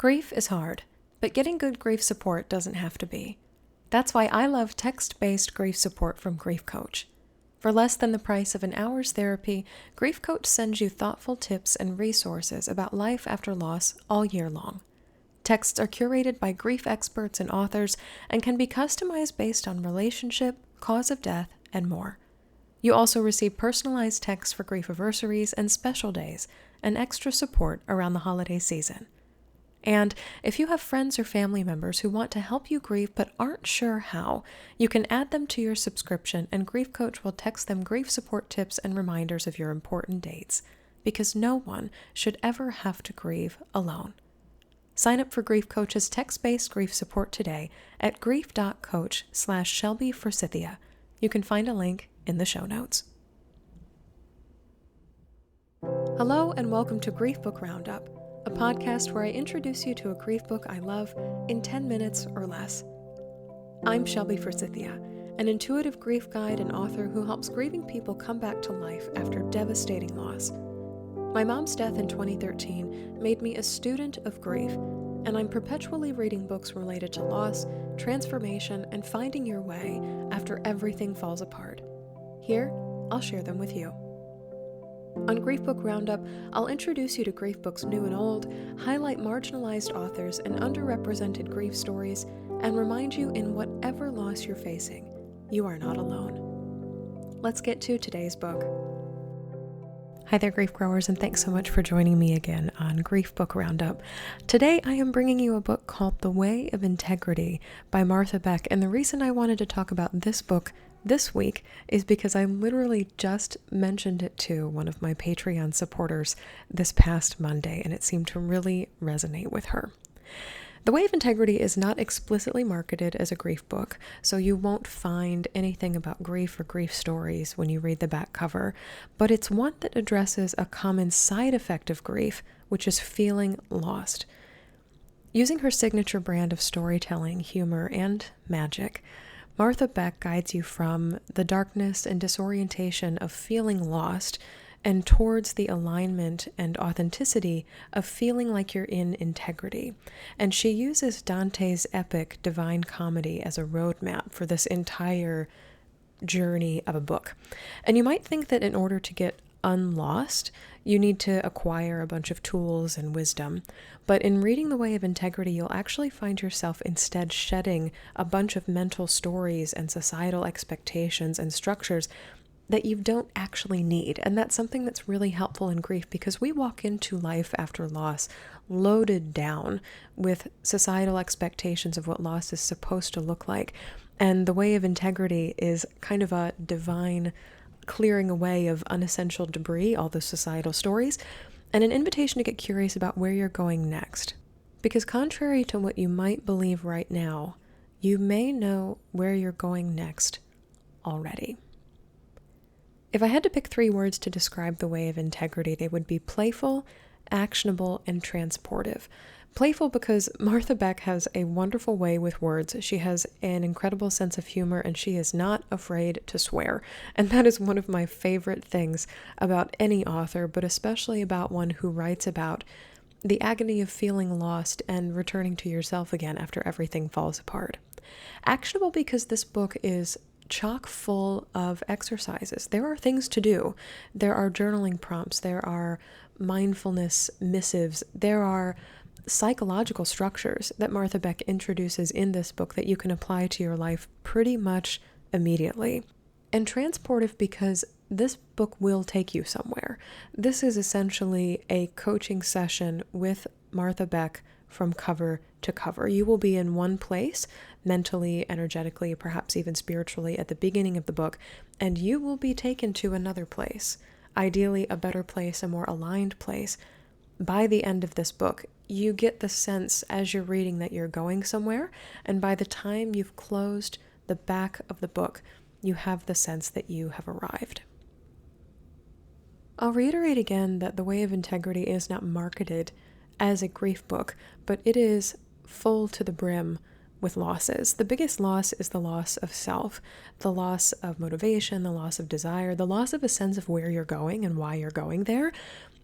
Grief is hard, but getting good grief support doesn't have to be. That's why I love text-based grief support from Grief Coach. For less than the price of an hour's therapy, Grief Coach sends you thoughtful tips and resources about life after loss all year long. Texts are curated by grief experts and authors and can be customized based on relationship, cause of death, and more. You also receive personalized texts for grief anniversaries and special days, and extra support around the holiday season. And if you have friends or family members who want to help you grieve but aren't sure how, you can add them to your subscription and Grief Coach will text them grief support tips and reminders of your important dates, because no one should ever have to grieve alone. Sign up for Grief Coach's text-based grief support today at grief.coach/ShelbyForsythia. You can find a link in the show notes. Hello and welcome to Grief Book Roundup, a podcast where I introduce you to a grief book I love in 10 minutes or less. I'm Shelby Forsythia, an intuitive grief guide and author who helps grieving people come back to life after devastating loss. My mom's death in 2013 made me a student of grief, and I'm perpetually reading books related to loss, transformation, and finding your way after everything falls apart. Here, I'll share them with you. On Grief Book Roundup, I'll introduce you to grief books new and old, highlight marginalized authors and underrepresented grief stories, and remind you in whatever loss you're facing, you are not alone. Let's get to today's book. Hi there, grief growers, and thanks so much for joining me again on Grief Book Roundup. Today, I am bringing you a book called The Way of Integrity by Martha Beck, and the reason I wanted to talk about this book this week is because I literally just mentioned it to one of my Patreon supporters this past Monday, and it seemed to really resonate with her. The Way of Integrity is not explicitly marketed as a grief book, so you won't find anything about grief or grief stories when you read the back cover, but it's one that addresses a common side effect of grief, which is feeling lost. Using her signature brand of storytelling, humor, and magic, Martha Beck guides you from the darkness and disorientation of feeling lost and towards the alignment and authenticity of feeling like you're in integrity. And she uses Dante's epic Divine Comedy as a roadmap for this entire journey of a book. And you might think that in order to get unlost, you need to acquire a bunch of tools and wisdom. But in reading The Way of Integrity, you'll actually find yourself instead shedding a bunch of mental stories and societal expectations and structures that you don't actually need. And that's something that's really helpful in grief, because we walk into life after loss loaded down with societal expectations of what loss is supposed to look like. And The Way of Integrity is kind of a divine clearing away of unessential debris, all those societal stories, and an invitation to get curious about where you're going next. Because contrary to what you might believe right now, you may know where you're going next already. If I had to pick 3 words to describe The Way of Integrity, they would be playful, actionable, and transportive. Playful because Martha Beck has a wonderful way with words. She has an incredible sense of humor, and she is not afraid to swear. And that is one of my favorite things about any author, but especially about one who writes about the agony of feeling lost and returning to yourself again after everything falls apart. Actionable because this book is chock full of exercises. There are things to do. There are journaling prompts. There are mindfulness missives. There are psychological structures that Martha Beck introduces in this book that you can apply to your life pretty much immediately. And transportive because this book will take you somewhere. This is essentially a coaching session with Martha Beck from cover to cover. You will be in one place, mentally, energetically, perhaps even spiritually at the beginning of the book, and you will be taken to another place, ideally a better place, a more aligned place. By the end of this book, you get the sense as you're reading that you're going somewhere, and by the time you've closed the back of the book, you have the sense that you have arrived. I'll reiterate again that The Way of Integrity is not marketed as a grief book, but it is full to the brim with losses. The biggest loss is the loss of self, the loss of motivation, the loss of desire, the loss of a sense of where you're going and why you're going there.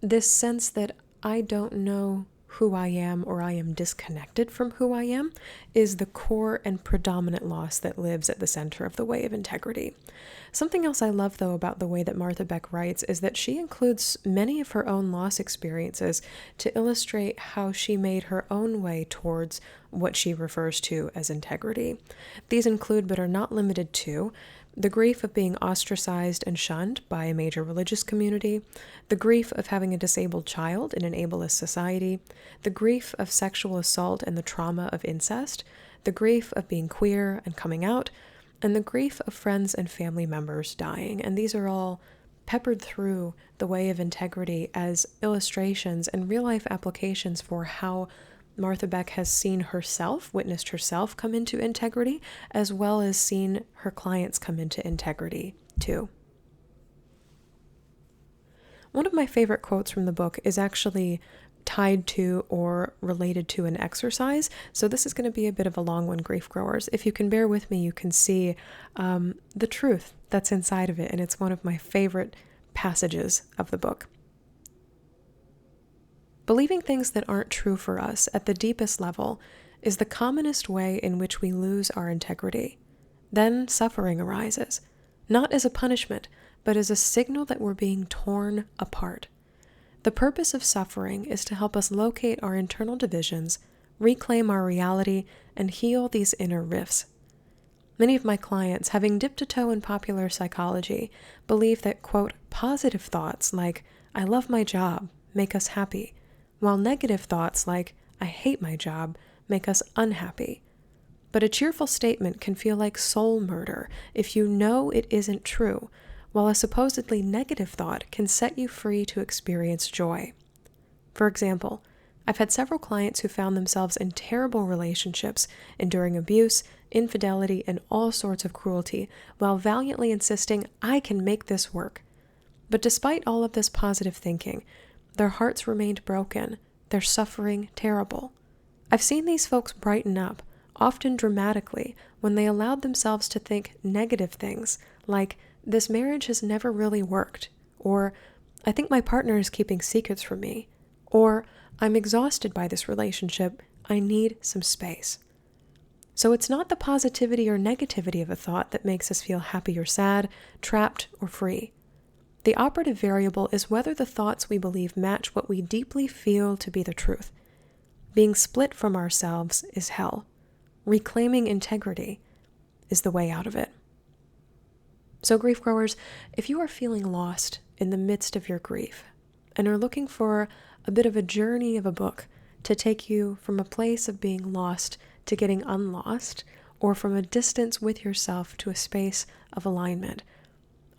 This sense that I don't know who I am or I am disconnected from who I am is the core and predominant loss that lives at the center of the way of integrity. Something else I love, though, about the way that Martha Beck writes is that she includes many of her own loss experiences to illustrate how she made her own way towards what she refers to as integrity. These include, but are not limited to, the grief of being ostracized and shunned by a major religious community, the grief of having a disabled child in an ableist society, the grief of sexual assault and the trauma of incest, the grief of being queer and coming out, and the grief of friends and family members dying. And these are all peppered through the way of integrity as illustrations and real-life applications for how Martha Beck has seen herself, witnessed herself come into integrity, as well as seen her clients come into integrity, too. One of my favorite quotes from the book is actually tied to or related to an exercise, so this is going to be a bit of a long one, grief growers. If you can bear with me, you can see the truth that's inside of it, and it's one of my favorite passages of the book. Believing things that aren't true for us at the deepest level is the commonest way in which we lose our integrity. Then suffering arises, not as a punishment, but as a signal that we're being torn apart. The purpose of suffering is to help us locate our internal divisions, reclaim our reality, and heal these inner rifts. Many of my clients, having dipped a toe in popular psychology, believe that, quote, positive thoughts like, I love my job, make us happy, while negative thoughts like, I hate my job, make us unhappy. But a cheerful statement can feel like soul murder if you know it isn't true, while a supposedly negative thought can set you free to experience joy. For example, I've had several clients who found themselves in terrible relationships, enduring abuse, infidelity, and all sorts of cruelty, while valiantly insisting, I can make this work. But despite all of this positive thinking, their hearts remained broken, their suffering terrible. I've seen these folks brighten up, often dramatically, when they allowed themselves to think negative things, like, this marriage has never really worked, or, I think my partner is keeping secrets from me, or, I'm exhausted by this relationship, I need some space. So it's not the positivity or negativity of a thought that makes us feel happy or sad, trapped or free. The operative variable is whether the thoughts we believe match what we deeply feel to be the truth. Being split from ourselves is hell. Reclaiming integrity is the way out of it. So grief growers, if you are feeling lost in the midst of your grief and are looking for a bit of a journey of a book to take you from a place of being lost to getting unlost, or from a distance with yourself to a space of alignment,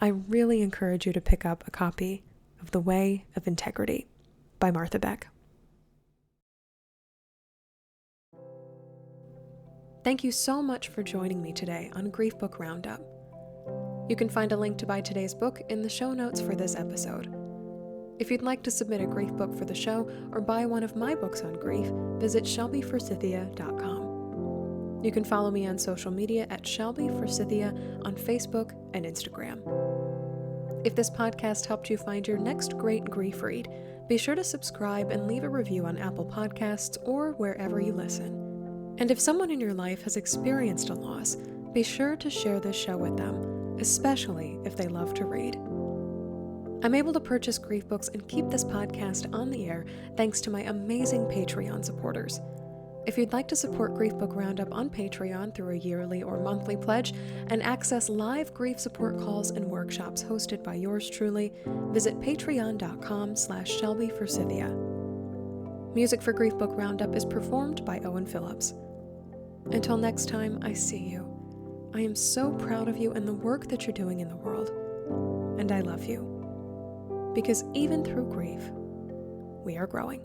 I really encourage you to pick up a copy of The Way of Integrity by Martha Beck. Thank you so much for joining me today on Grief Book Roundup. You can find a link to buy today's book in the show notes for this episode. If you'd like to submit a grief book for the show or buy one of my books on grief, visit shelbyforsythia.com. You can follow me on social media at shelbyforsythia on Facebook and Instagram. If this podcast helped you find your next great grief read, be sure to subscribe and leave a review on Apple Podcasts or wherever you listen. And if someone in your life has experienced a loss, be sure to share this show with them, especially if they love to read. I'm able to purchase grief books and keep this podcast on the air thanks to my amazing Patreon supporters. If you'd like to support Grief Book Roundup on Patreon through a yearly or monthly pledge and access live grief support calls and workshops hosted by yours truly, visit patreon.com/shelbyforsythia. Music for Grief Book Roundup is performed by Owen Phillips. Until next time, I see you. I am so proud of you and the work that you're doing in the world. And I love you. Because even through grief, we are growing.